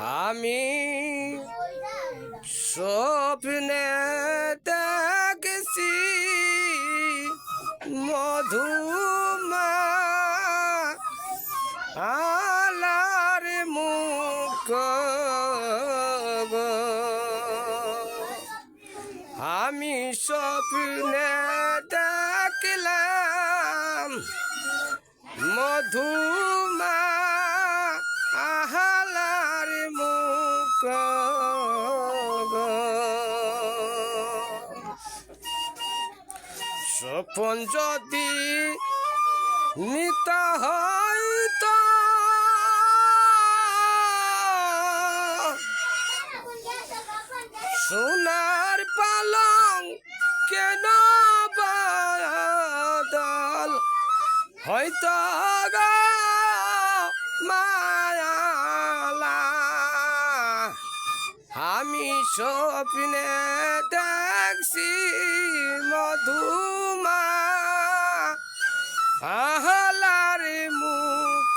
আমি স্বপ্নে দেখছি মধুমা আলার মুখ গো। আমি স্বপ্নে দেখলাম মধুমা আহালার মুখ গো। স্বপন যদি নিতা হয়তো সোনার পালং কেন বাদল হয়তো গো মায়ালা। আমি স্বপ্নে দেখছি মধুমা আহলার মুখ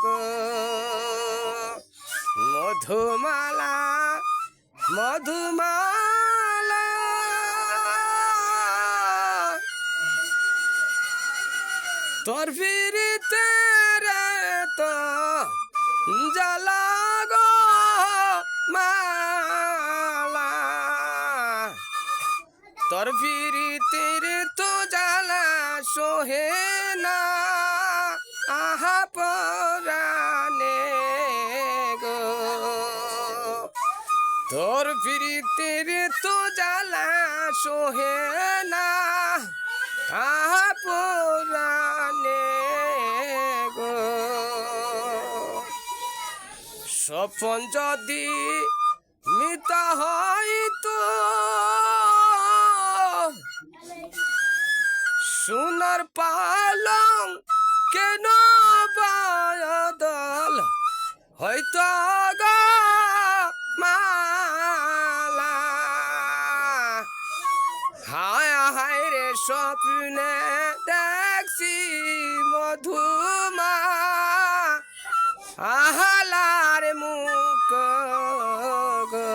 গো। মধুমালা মধুমালা তোর ফিরিতে রে তো জ্বালা গো মালা। তোর ফিরিতে রে তো জ্বালা সোহে না আহা পরানে গো। তোর ফিরিতে রে তো জ্বালা সোহে না আহা পরানে গো। স্বপন যদি মিথ্যা হয়তো সোনার পালং কেন বাদল হয়তো গো মালা। হায় হায় রে স্বপ্নে দেখছি মধুমা আহালার মুখ গো।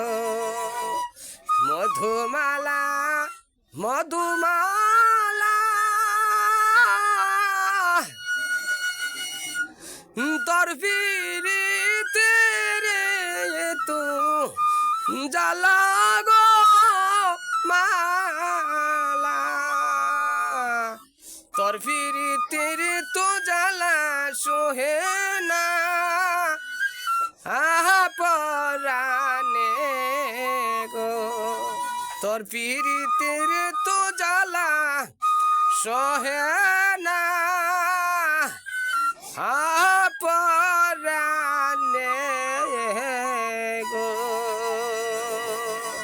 মধুমালা মধুমালা তোর ফিরিতে রে তো জ্বালা গো মালা। তোর ফিরিতে রে তো জ্বালা সোহে না আহা পরানে গো। তোর ফিরিতে রে তো জ্বালা সোহে না